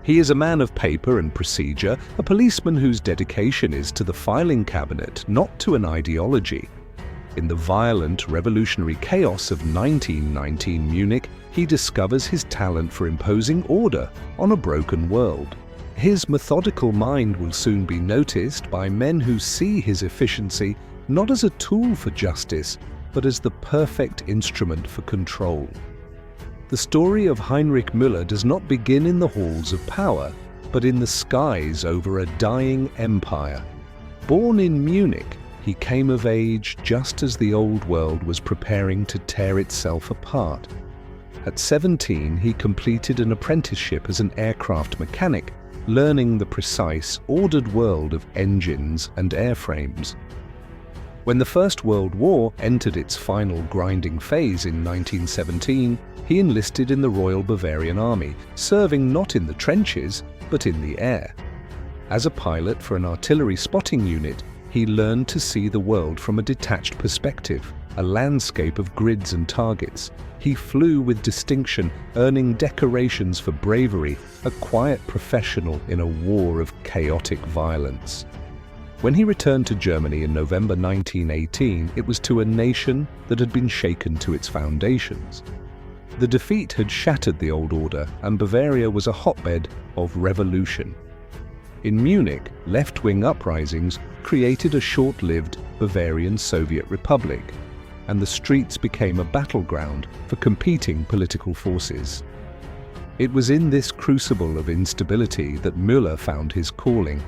He is a man of paper and procedure, a policeman whose dedication is to the filing cabinet, not to an ideology. In the violent revolutionary chaos of 1919 Munich, he discovers his talent for imposing order on a broken world. His methodical mind will soon be noticed by men who see his efficiency not as a tool for justice, but as the perfect instrument for control. The story of Heinrich Müller does not begin in the halls of power, but in the skies over a dying empire. Born in Munich, he came of age just as the old world was preparing to tear itself apart. At 17, he completed an apprenticeship as an aircraft mechanic, learning the precise, ordered world of engines and airframes. When the First World War entered its final grinding phase in 1917, he enlisted in the Royal Bavarian Army, serving not in the trenches, but in the air. As a pilot for an artillery spotting unit, he learned to see the world from a detached perspective, a landscape of grids and targets. He flew with distinction, earning decorations for bravery, a quiet professional in a war of chaotic violence. When he returned to Germany in November 1918, it was to a nation that had been shaken to its foundations. The defeat had shattered the old order, and Bavaria was a hotbed of revolution. In Munich, left-wing uprisings created a short-lived Bavarian Soviet Republic, and the streets became a battleground for competing political forces. It was in this crucible of instability that Müller found his calling.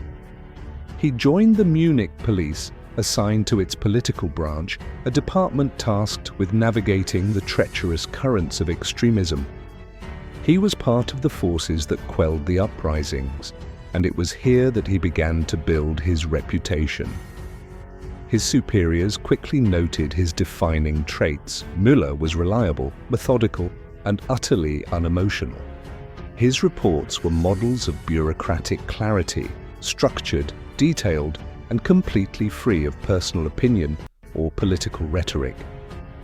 He joined the Munich police, assigned to its political branch, a department tasked with navigating the treacherous currents of extremism. He was part of the forces that quelled the uprisings, and it was here that he began to build his reputation. His superiors quickly noted his defining traits. Müller was reliable, methodical, and utterly unemotional. His reports were models of bureaucratic clarity, structured, detailed, and completely free of personal opinion or political rhetoric.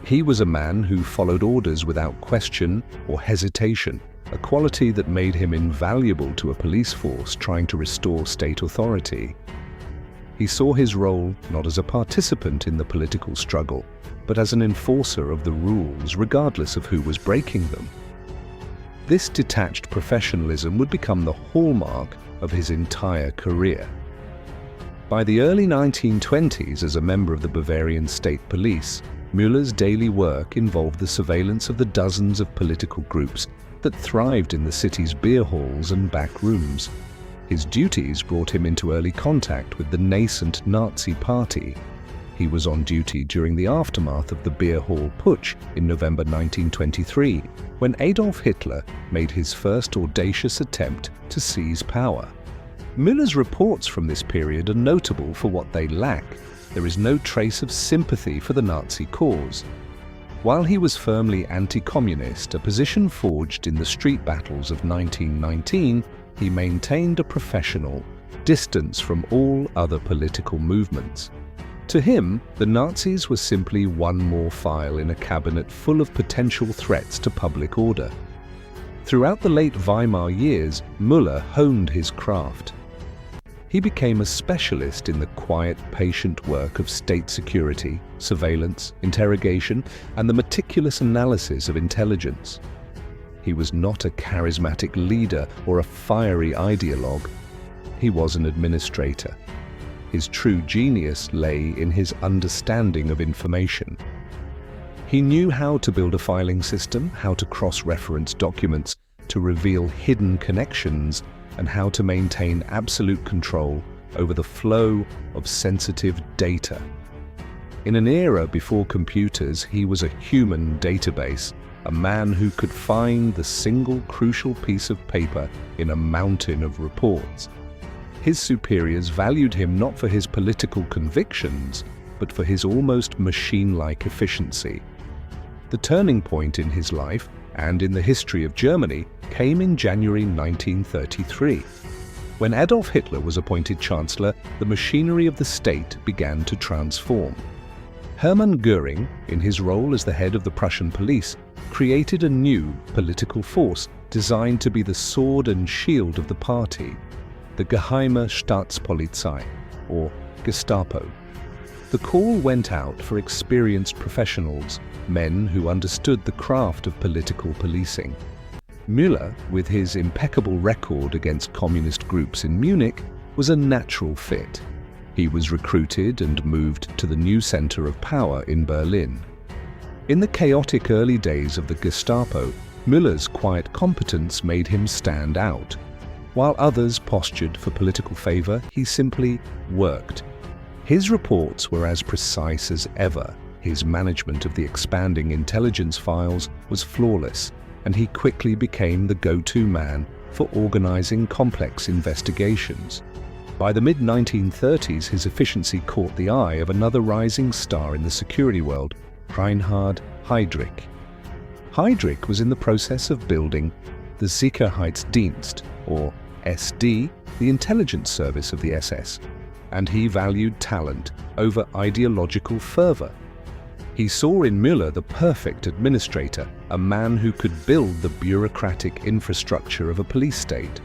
He was a man who followed orders without question or hesitation, a quality that made him invaluable to a police force trying to restore state authority. He saw his role not as a participant in the political struggle, but as an enforcer of the rules regardless of who was breaking them. This detached professionalism would become the hallmark of his entire career. By the early 1920s, as a member of the Bavarian State Police, Müller's daily work involved the surveillance of the dozens of political groups that thrived in the city's beer halls and back rooms. His duties brought him into early contact with the nascent Nazi Party. He was on duty during the aftermath of the beer hall putsch in November 1923, when Adolf Hitler made his first audacious attempt to seize power. Müller's reports from this period are notable for what they lack. There is no trace of sympathy for the Nazi cause. While he was firmly anti-communist, a position forged in the street battles of 1919, he maintained a professional distance from all other political movements. To him, the Nazis were simply one more file in a cabinet full of potential threats to public order. Throughout the late Weimar years, Müller honed his craft. He became a specialist in the quiet, patient work of state security, surveillance, interrogation, and the meticulous analysis of intelligence. He was not a charismatic leader or a fiery ideologue. He was an administrator. His true genius lay in his understanding of information. He knew how to build a filing system, how to cross-reference documents, to reveal hidden connections, and how to maintain absolute control over the flow of sensitive data. In an era before computers, he was a human database, a man who could find the single crucial piece of paper in a mountain of reports. His superiors valued him not for his political convictions, but for his almost machine-like efficiency. The turning point in his life and in the history of Germany came in January 1933. When Adolf Hitler was appointed Chancellor, the machinery of the state began to transform. Hermann Göring, in his role as the head of the Prussian police, created a new political force designed to be the sword and shield of the party, the Geheime Staatspolizei, or Gestapo. The call went out for experienced professionals, men who understood the craft of political policing. Müller, with his impeccable record against communist groups in Munich, was a natural fit. He was recruited and moved to the new center of power in Berlin. In the chaotic early days of the Gestapo, Müller's quiet competence made him stand out. While others postured for political favor, he simply worked. His reports were as precise as ever. His management of the expanding intelligence files was flawless, and he quickly became the go-to man for organizing complex investigations. By the mid-1930s, his efficiency caught the eye of another rising star in the security world, Reinhard Heydrich. Heydrich was in the process of building the Sicherheitsdienst, or SD, the intelligence service of the SS, and he valued talent over ideological fervor. He saw in Müller the perfect administrator, a man who could build the bureaucratic infrastructure of a police state.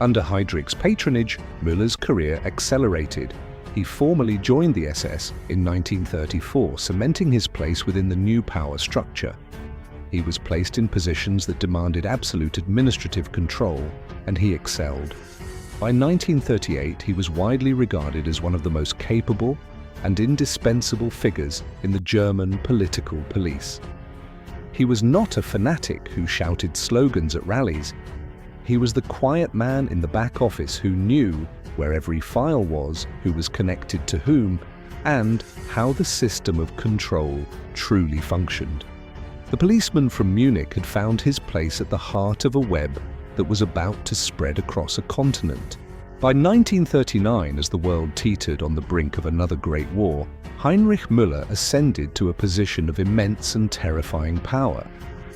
Under Heydrich's patronage, Müller's career accelerated. He formally joined the SS in 1934, cementing his place within the new power structure. He was placed in positions that demanded absolute administrative control, and he excelled. By 1938, he was widely regarded as one of the most capable and indispensable figures in the German political police. He was not a fanatic who shouted slogans at rallies. He was the quiet man in the back office who knew where every file was, who was connected to whom, and how the system of control truly functioned. The policeman from Munich had found his place at the heart of a web that was about to spread across a continent. By 1939, as the world teetered on the brink of another great war, Heinrich Müller ascended to a position of immense and terrifying power.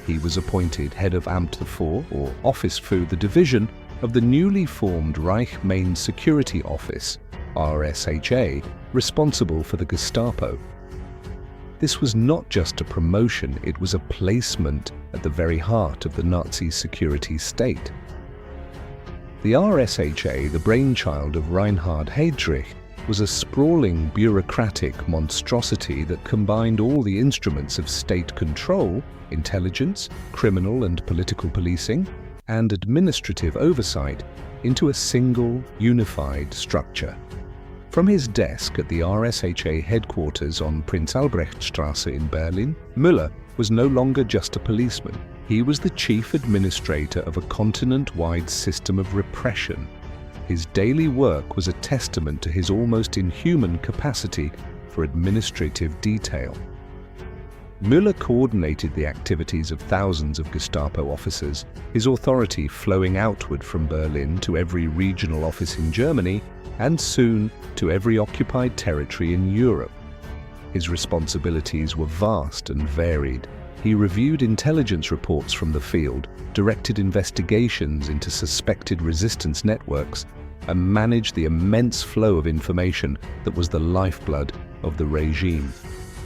He was appointed head of Amt IV, or Office für the division of the newly formed Reich Main Security Office, RSHA, responsible for the Gestapo. This was not just a promotion, it was a placement at the very heart of the Nazi security state. The RSHA, the brainchild of Reinhard Heydrich, was a sprawling bureaucratic monstrosity that combined all the instruments of state control, intelligence, criminal and political policing, and administrative oversight into a single, unified structure. From his desk at the RSHA headquarters on Prinz Albrechtstraße in Berlin, Müller was no longer just a policeman. He was the chief administrator of a continent-wide system of repression. His daily work was a testament to his almost inhuman capacity for administrative detail. Müller coordinated the activities of thousands of Gestapo officers, his authority flowing outward from Berlin to every regional office in Germany and soon to every occupied territory in Europe. His responsibilities were vast and varied. He reviewed intelligence reports from the field, directed investigations into suspected resistance networks, and managed the immense flow of information that was the lifeblood of the regime.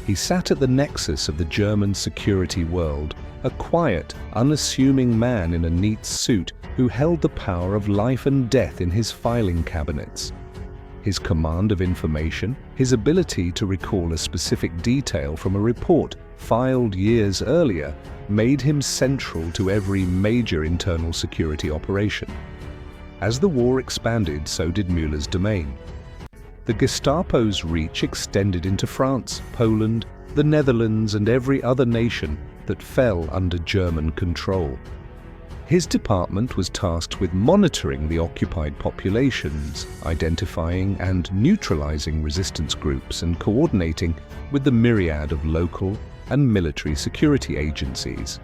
He sat at the nexus of the German security world, a quiet, unassuming man in a neat suit who held the power of life and death in his filing cabinets. His command of information, his ability to recall a specific detail from a report filed years earlier, made him central to every major internal security operation. As the war expanded, so did Müller's domain. The Gestapo's reach extended into France, Poland, the Netherlands, and every other nation that fell under German control. His department was tasked with monitoring the occupied populations, identifying and neutralizing resistance groups, and coordinating with the myriad of local and military security agencies.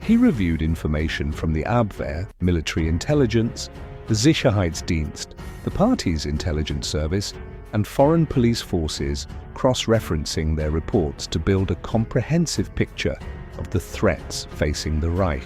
He reviewed information from the Abwehr, military intelligence, the Sicherheitsdienst, the party's intelligence service, and foreign police forces, cross-referencing their reports to build a comprehensive picture of the threats facing the Reich.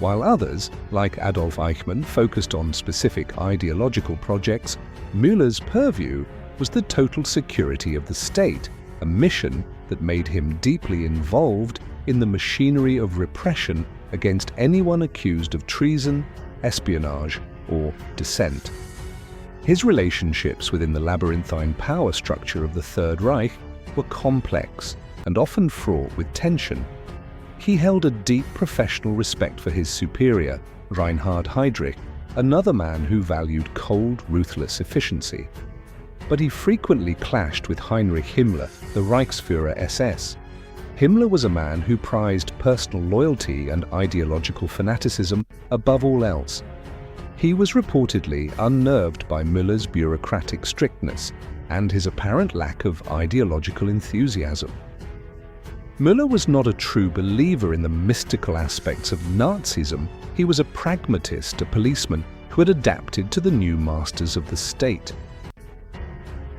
While others, like Adolf Eichmann, focused on specific ideological projects, Müller's purview was the total security of the state, a mission that made him deeply involved in the machinery of repression against anyone accused of treason, espionage, or dissent. His relationships within the labyrinthine power structure of the Third Reich were complex and often fraught with tension. He held a deep professional respect for his superior, Reinhard Heydrich, another man who valued cold, ruthless efficiency. But he frequently clashed with Heinrich Himmler, the Reichsführer SS. Himmler was a man who prized personal loyalty and ideological fanaticism above all else. He was reportedly unnerved by Müller's bureaucratic strictness and his apparent lack of ideological enthusiasm. Müller was not a true believer in the mystical aspects of Nazism. He was a pragmatist, a policeman who had adapted to the new masters of the state.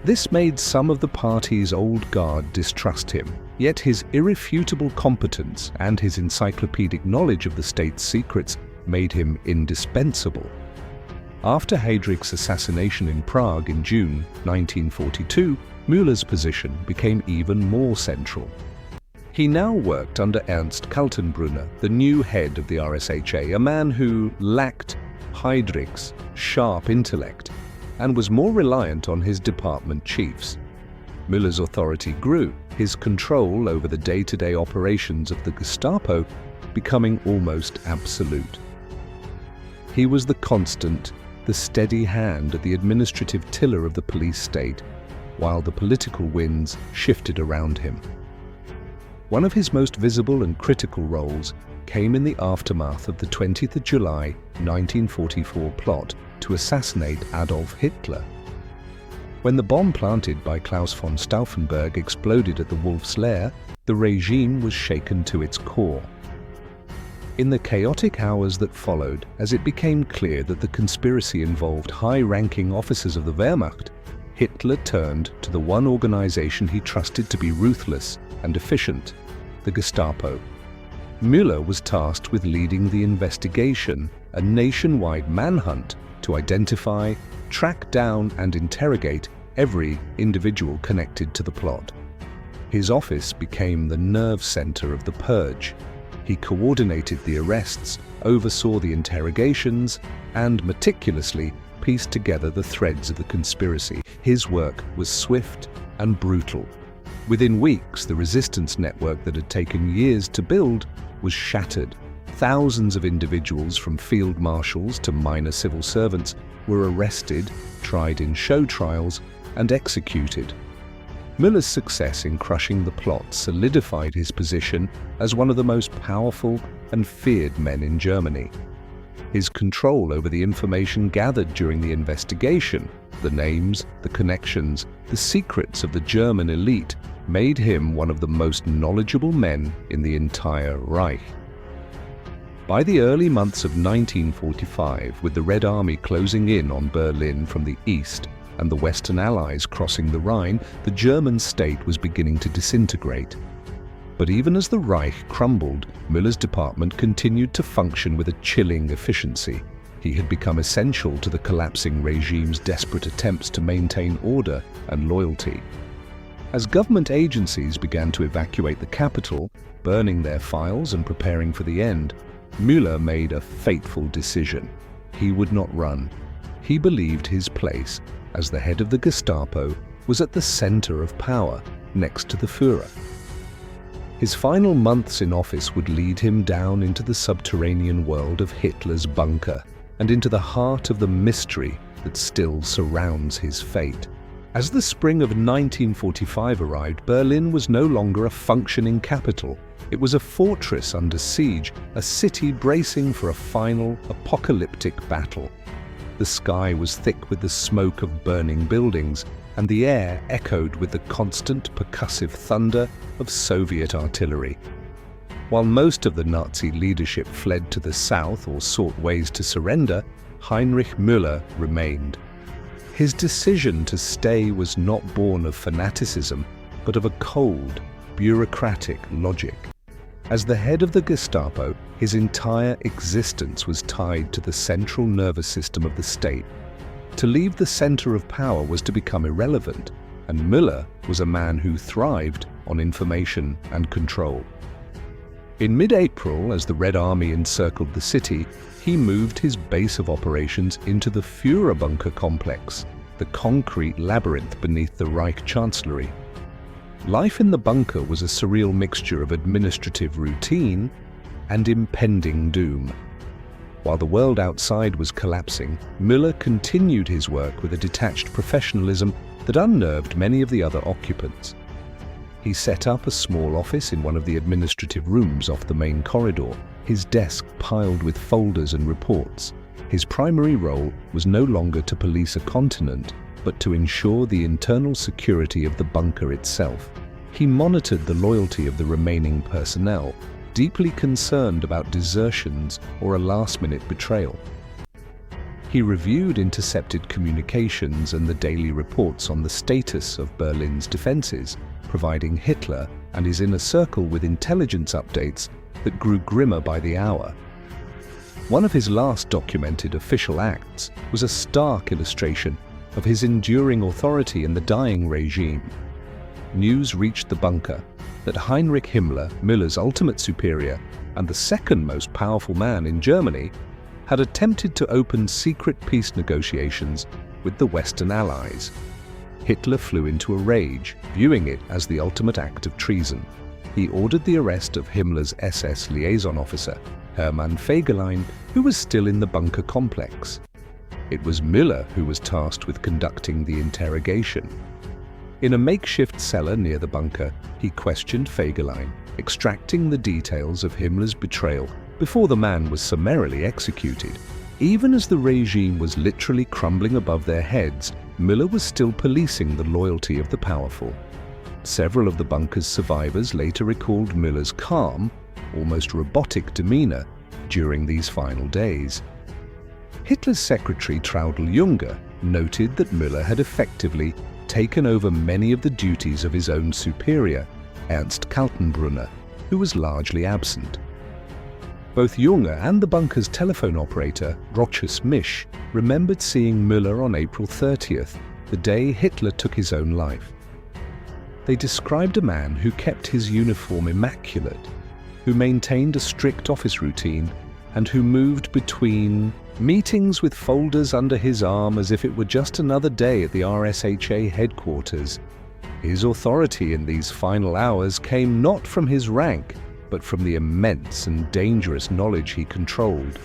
This made some of the party's old guard distrust him, yet his irrefutable competence and his encyclopedic knowledge of the state's secrets made him indispensable. After Heydrich's assassination in Prague in June 1942, Müller's position became even more central. He now worked under Ernst Kaltenbrunner, the new head of the RSHA, a man who lacked Heydrich's sharp intellect and was more reliant on his department chiefs. Müller's authority grew, his control over the day-to-day operations of the Gestapo becoming almost absolute. He was the constant, the steady hand at the administrative tiller of the police state, while the political winds shifted around him. One of his most visible and critical roles came in the aftermath of the 20th of July 1944 plot to assassinate Adolf Hitler. When the bomb planted by Klaus von Stauffenberg exploded at the Wolf's Lair, the regime was shaken to its core. In the chaotic hours that followed, as it became clear that the conspiracy involved high-ranking officers of the Wehrmacht, Hitler turned to the one organization he trusted to be ruthless and efficient, the Gestapo. Müller was tasked with leading the investigation, a nationwide manhunt to identify, track down and interrogate every individual connected to the plot. His office became the nerve center of the purge. He coordinated the arrests, oversaw the interrogations, and meticulously pieced together the threads of the conspiracy. His work was swift and brutal. Within weeks, the resistance network that had taken years to build was shattered. Thousands of individuals, from field marshals to minor civil servants, were arrested, tried in show trials, and executed. Müller's success in crushing the plot solidified his position as one of the most powerful and feared men in Germany. His control over the information gathered during the investigation, the names, the connections, the secrets of the German elite, made him one of the most knowledgeable men in the entire Reich. By the early months of 1945, with the Red Army closing in on Berlin from the east and the Western Allies crossing the Rhine, the German state was beginning to disintegrate. But even as the Reich crumbled, Müller's department continued to function with a chilling efficiency. He had become essential to the collapsing regime's desperate attempts to maintain order and loyalty. As government agencies began to evacuate the capital, burning their files and preparing for the end, Müller made a fateful decision. He would not run. He believed his place as the head of the Gestapo was at the center of power, next to the Führer. His final months in office would lead him down into the subterranean world of Hitler's bunker and into the heart of the mystery that still surrounds his fate. As the spring of 1945 arrived, Berlin was no longer a functioning capital. It was a fortress under siege, a city bracing for a final, apocalyptic battle. The sky was thick with the smoke of burning buildings, and the air echoed with the constant percussive thunder of Soviet artillery. While most of the Nazi leadership fled to the south or sought ways to surrender, Heinrich Müller remained. His decision to stay was not born of fanaticism, but of a cold, bureaucratic logic. As the head of the Gestapo, his entire existence was tied to the central nervous system of the state. To leave the center of power was to become irrelevant, and Müller was a man who thrived on information and control. In mid-April, as the Red Army encircled the city, he moved his base of operations into the Führerbunker complex, the concrete labyrinth beneath the Reich Chancellery. Life in the bunker was a surreal mixture of administrative routine and impending doom. While the world outside was collapsing, Müller continued his work with a detached professionalism that unnerved many of the other occupants. He set up a small office in one of the administrative rooms off the main corridor, his desk piled with folders and reports. His primary role was no longer to police a continent, but to ensure the internal security of the bunker itself. He monitored the loyalty of the remaining personnel, deeply concerned about desertions or a last-minute betrayal. He reviewed intercepted communications and the daily reports on the status of Berlin's defenses, providing Hitler and his inner circle with intelligence updates that grew grimmer by the hour. One of his last documented official acts was a stark illustration of his enduring authority in the dying regime. News reached the bunker that Heinrich Himmler, Müller's ultimate superior and the second most powerful man in Germany, had attempted to open secret peace negotiations with the Western Allies. Hitler flew into a rage, viewing it as the ultimate act of treason. He ordered the arrest of Himmler's SS liaison officer, Hermann Fegelein, who was still in the bunker complex. It was Müller who was tasked with conducting the interrogation. In a makeshift cellar near the bunker, he questioned Fegelein, extracting the details of Himmler's betrayal before the man was summarily executed. Even as the regime was literally crumbling above their heads, Müller was still policing the loyalty of the powerful. Several of the bunker's survivors later recalled Müller's calm, almost robotic demeanor during these final days. Hitler's secretary Traudl Junge noted that Müller had effectively taken over many of the duties of his own superior, Ernst Kaltenbrunner, who was largely absent. Both Junge and the bunker's telephone operator, Rochus Misch, remembered seeing Müller on April 30th, the day Hitler took his own life. They described a man who kept his uniform immaculate, who maintained a strict office routine, and who moved between meetings with folders under his arm as if it were just another day at the RSHA headquarters. His authority in these final hours came not from his rank, but from the immense and dangerous knowledge he controlled.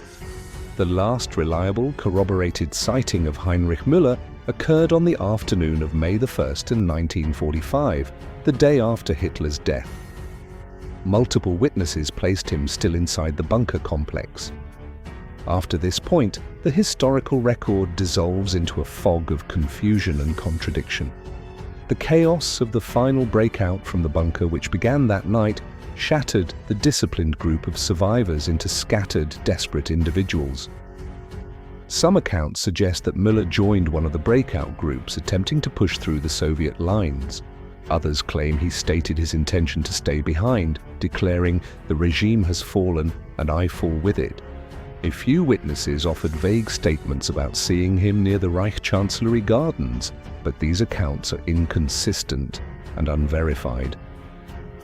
The last reliable, corroborated sighting of Heinrich Müller occurred on the afternoon of May 1st in 1945, the day after Hitler's death. Multiple witnesses placed him still inside the bunker complex. After this point, the historical record dissolves into a fog of confusion and contradiction. The chaos of the final breakout from the bunker, which began that night, shattered the disciplined group of survivors into scattered, desperate individuals. Some accounts suggest that Müller joined one of the breakout groups attempting to push through the Soviet lines. Others claim he stated his intention to stay behind, declaring, "The regime has fallen and I fall with it." A few witnesses offered vague statements about seeing him near the Reich Chancellery gardens, but these accounts are inconsistent and unverified.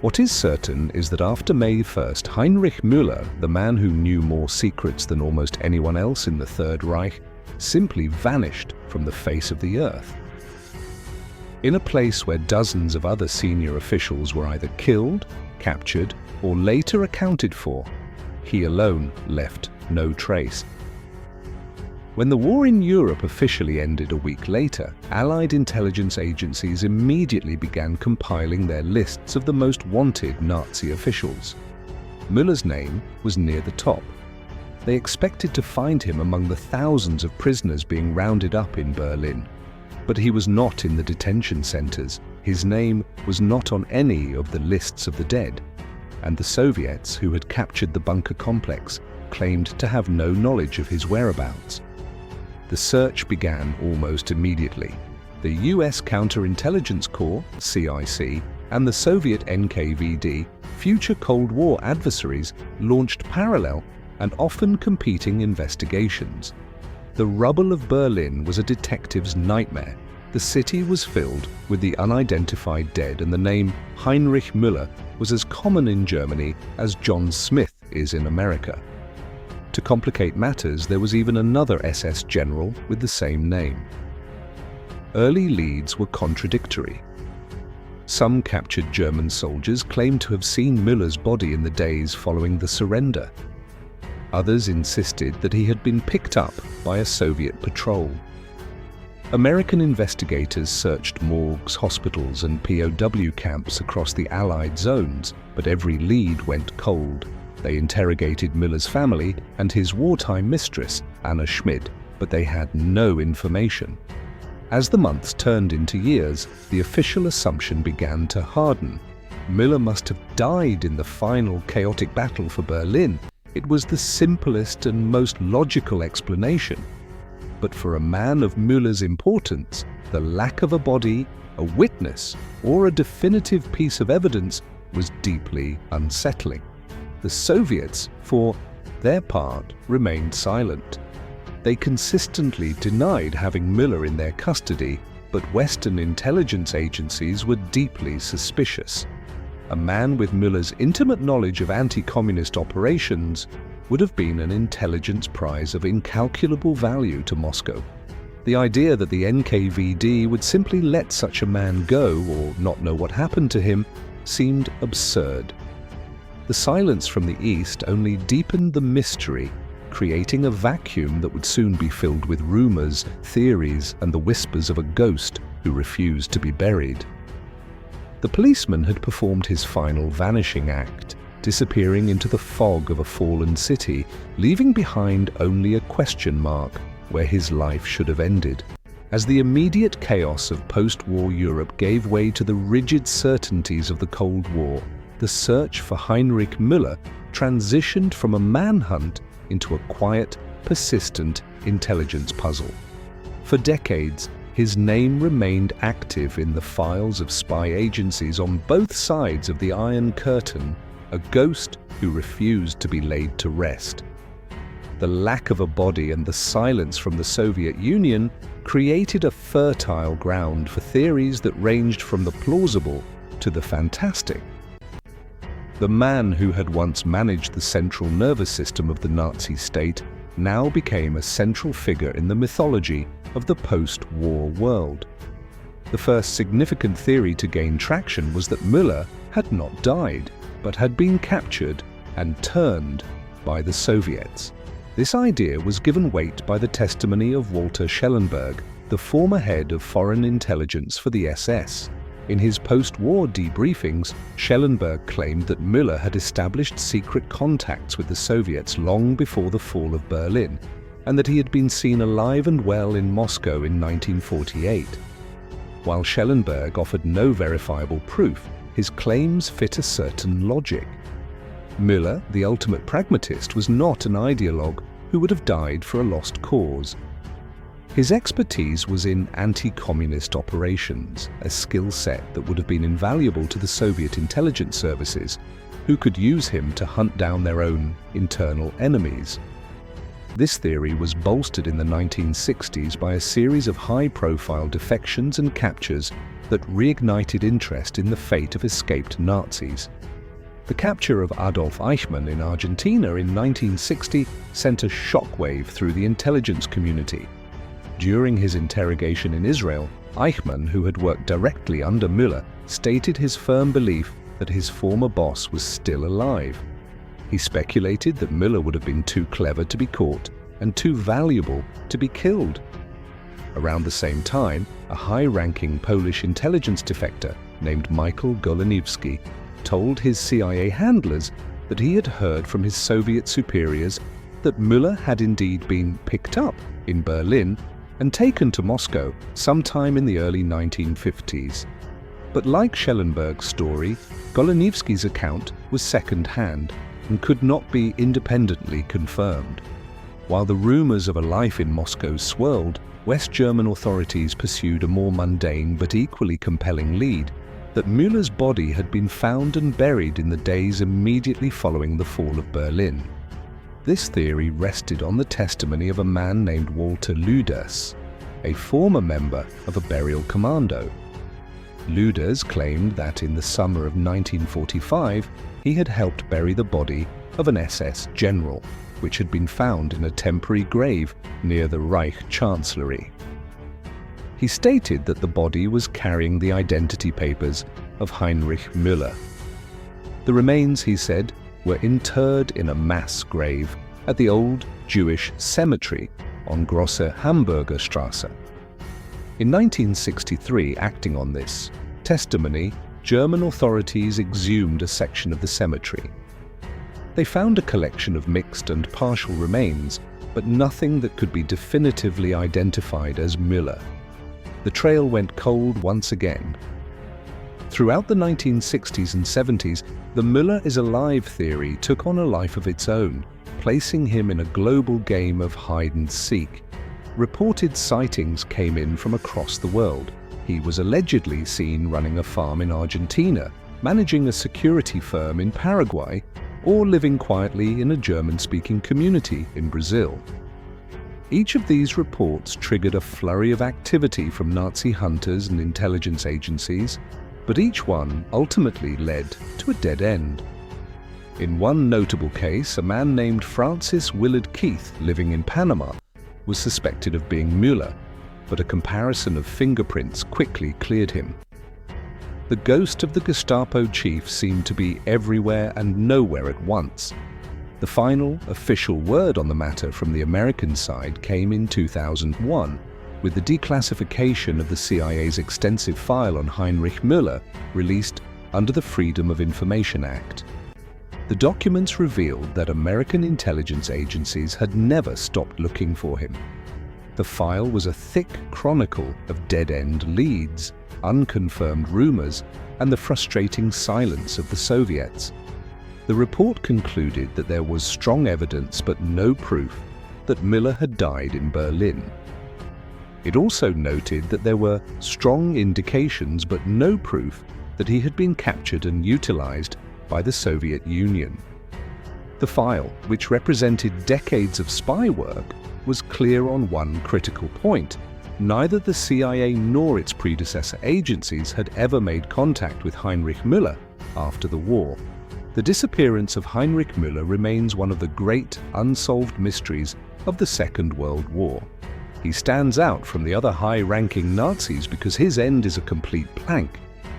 What is certain is that after May 1st, Heinrich Müller, the man who knew more secrets than almost anyone else in the Third Reich, simply vanished from the face of the earth. In a place where dozens of other senior officials were either killed, captured, or later accounted for, he alone left no trace. When the war in Europe officially ended a week later, Allied intelligence agencies immediately began compiling their lists of the most wanted Nazi officials. Müller's name was near the top. They expected to find him among the thousands of prisoners being rounded up in Berlin. But he was not in the detention centers. His name was not on any of the lists of the dead. And the Soviets, who had captured the bunker complex, claimed to have no knowledge of his whereabouts. The search began almost immediately. The US Counterintelligence Corps, CIC, and the Soviet NKVD, future Cold War adversaries, launched parallel and often competing investigations. The rubble of Berlin was a detective's nightmare. The The city was filled with the unidentified dead, and the name Heinrich Müller was as common in Germany as John Smith is in America. To complicate matters, there was even another SS general with the same name. Early leads were contradictory. Some captured German soldiers claimed to have seen Müller's body in the days following the surrender. Others insisted that he had been picked up by a Soviet patrol. American investigators searched morgues, hospitals, and POW camps across the Allied zones, but every lead went cold. They interrogated Müller's family and his wartime mistress, Anna Schmidt, but they had no information. As the months turned into years, the official assumption began to harden. Müller must have died in the final chaotic battle for Berlin. It was the simplest and most logical explanation. But for a man of Müller's importance, the lack of a body, a witness, or a definitive piece of evidence was deeply unsettling. The Soviets, for their part, remained silent. They consistently denied having Müller in their custody, but Western intelligence agencies were deeply suspicious. A man with Müller's intimate knowledge of anti-communist operations would have been an intelligence prize of incalculable value to Moscow. The idea that the NKVD would simply let such a man go or not know what happened to him seemed absurd. The silence from the East only deepened the mystery, creating a vacuum that would soon be filled with rumors, theories, and the whispers of a ghost who refused to be buried. The policeman had performed his final vanishing act, disappearing into the fog of a fallen city, leaving behind only a question mark where his life should have ended. As the immediate chaos of post-war Europe gave way to the rigid certainties of the Cold War, the search for Heinrich Müller transitioned from a manhunt into a quiet, persistent intelligence puzzle. For decades, his name remained active in the files of spy agencies on both sides of the Iron Curtain, a ghost who refused to be laid to rest. The lack of a body and the silence from the Soviet Union created a fertile ground for theories that ranged from the plausible to the fantastic. The man who had once managed the central nervous system of the Nazi state now became a central figure in the mythology of the post-war world. The first significant theory to gain traction was that Müller had not died, but had been captured and turned by the Soviets. This idea was given weight by the testimony of Walter Schellenberg, the former head of foreign intelligence for the SS. In his post-war debriefings, Schellenberg claimed that Müller had established secret contacts with the Soviets long before the fall of Berlin, and that he had been seen alive and well in Moscow in 1948. While Schellenberg offered no verifiable proof, his claims fit a certain logic. Müller, the ultimate pragmatist, was not an ideologue who would have died for a lost cause. His expertise was in anti-communist operations, a skill set that would have been invaluable to the Soviet intelligence services, who could use him to hunt down their own internal enemies. This theory was bolstered in the 1960s by a series of high-profile defections and captures that reignited interest in the fate of escaped Nazis. The capture of Adolf Eichmann in Argentina in 1960 sent a shockwave through the intelligence community. During his interrogation in Israel, Eichmann, who had worked directly under Müller, stated his firm belief that his former boss was still alive. He speculated that Müller would have been too clever to be caught and too valuable to be killed. Around the same time, a high-ranking Polish intelligence defector named Michael Goleniewski told his CIA handlers that he had heard from his Soviet superiors that Müller had indeed been picked up in Berlin and taken to Moscow sometime in the early 1950s. But like Schellenberg's story, Goleniewski's account was second-hand and could not be independently confirmed. While the rumors of a life in Moscow swirled, West German authorities pursued a more mundane but equally compelling lead: that Müller's body had been found and buried in the days immediately following the fall of Berlin. This theory rested on the testimony of a man named Walter Lüders, a former member of a burial commando. Lüders claimed that in the summer of 1945 he had helped bury the body of an SS general, which had been found in a temporary grave near the Reich Chancellery. He stated that the body was carrying the identity papers of Heinrich Müller. The remains, he said, were interred in a mass grave at the old Jewish cemetery on Grosse Hamburger Straße. In 1963, acting on this testimony, German authorities exhumed a section of the cemetery. They found a collection of mixed and partial remains, but nothing that could be definitively identified as Müller. The trail went cold once again. Throughout the 1960s and 70s, the Müller is alive theory took on a life of its own, placing him in a global game of hide and seek. Reported sightings came in from across the world. He was allegedly seen running a farm in Argentina, managing a security firm in Paraguay, or living quietly in a German-speaking community in Brazil. Each of these reports triggered a flurry of activity from Nazi hunters and intelligence agencies, but each one ultimately led to a dead end. In one notable case, a man named Francis Willard Keith, living in Panama, was suspected of being Müller, but a comparison of fingerprints quickly cleared him. The ghost of the Gestapo chief seemed to be everywhere and nowhere at once. The final official word on the matter from the American side came in 2001, with the declassification of the CIA's extensive file on Heinrich Müller released under the Freedom of Information Act. The documents revealed that American intelligence agencies had never stopped looking for him. The file was a thick chronicle of dead-end leads, unconfirmed rumors, and the frustrating silence of the Soviets. The report concluded that there was strong evidence but no proof that Müller had died in Berlin. It also noted that there were strong indications but no proof that he had been captured and utilized by the Soviet Union. The file, which represented decades of spy work, was clear on one critical point. Neither the CIA nor its predecessor agencies had ever made contact with Heinrich Müller after the war. The disappearance of Heinrich Müller remains one of the great unsolved mysteries of the Second World War. He stands out from the other high-ranking Nazis because his end is a complete blank.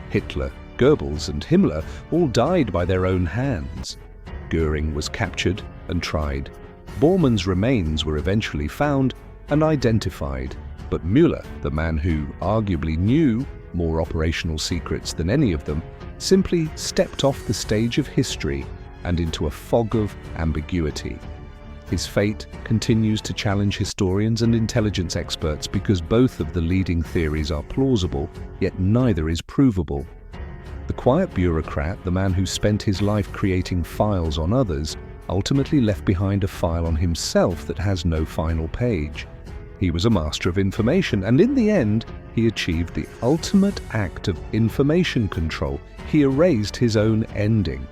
Hitler, Goebbels and Himmler all died by their own hands. Göring was captured and tried. Bormann's remains were eventually found and identified, but Müller, the man who arguably knew more operational secrets than any of them, simply stepped off the stage of history and into a fog of ambiguity. His fate continues to challenge historians and intelligence experts because both of the leading theories are plausible, yet neither is provable. The quiet bureaucrat, the man who spent his life creating files on others, ultimately left behind a file on himself that has no final page. He was a master of information, and in the end, he achieved the ultimate act of information control. He erased his own ending.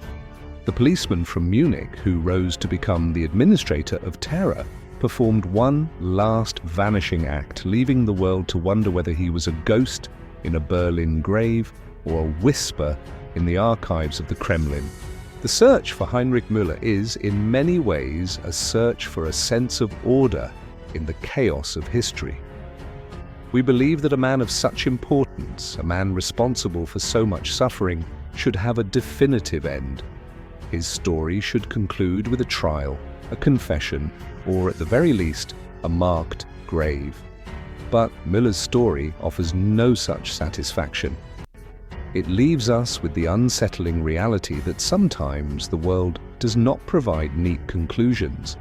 The policeman from Munich, who rose to become the administrator of terror, performed one last vanishing act, leaving the world to wonder whether he was a ghost in a Berlin grave or a whisper in the archives of the Kremlin. The search for Heinrich Müller is, in many ways, a search for a sense of order in the chaos of history. We believe that a man of such importance, a man responsible for so much suffering, should have a definitive end. His story should conclude with a trial, a confession, or at the very least, a marked grave. But Müller's story offers no such satisfaction. It leaves us with the unsettling reality that sometimes the world does not provide neat conclusions.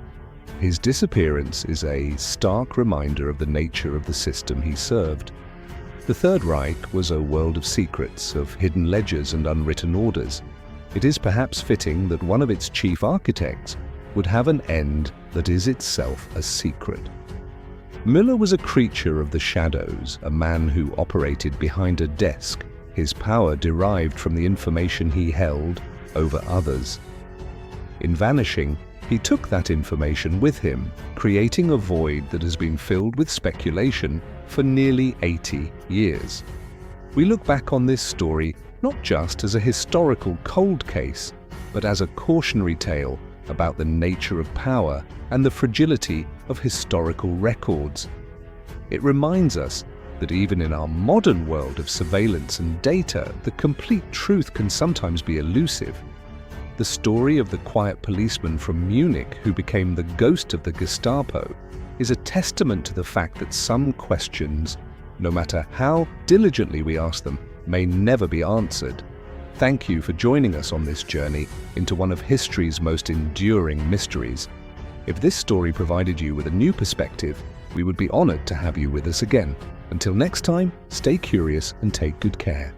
His disappearance is a stark reminder of the nature of the system he served. The Third Reich was a world of secrets, of hidden ledgers and unwritten orders. It is perhaps fitting that one of its chief architects would have an end that is itself a secret. Müller was a creature of the shadows, a man who operated behind a desk. His power derived from the information he held over others. In vanishing, He took that information with him, creating a void that has been filled with speculation for nearly 80 years. We look back on this story not just as a historical cold case, but as a cautionary tale about the nature of power and the fragility of historical records. It reminds us that even in our modern world of surveillance and data, the complete truth can sometimes be elusive. The story of the quiet policeman from Munich who became the ghost of the Gestapo is a testament to the fact that some questions, no matter how diligently we ask them, may never be answered. Thank you for joining us on this journey into one of history's most enduring mysteries. If this story provided you with a new perspective, we would be honored to have you with us again. Until next time, stay curious and take good care.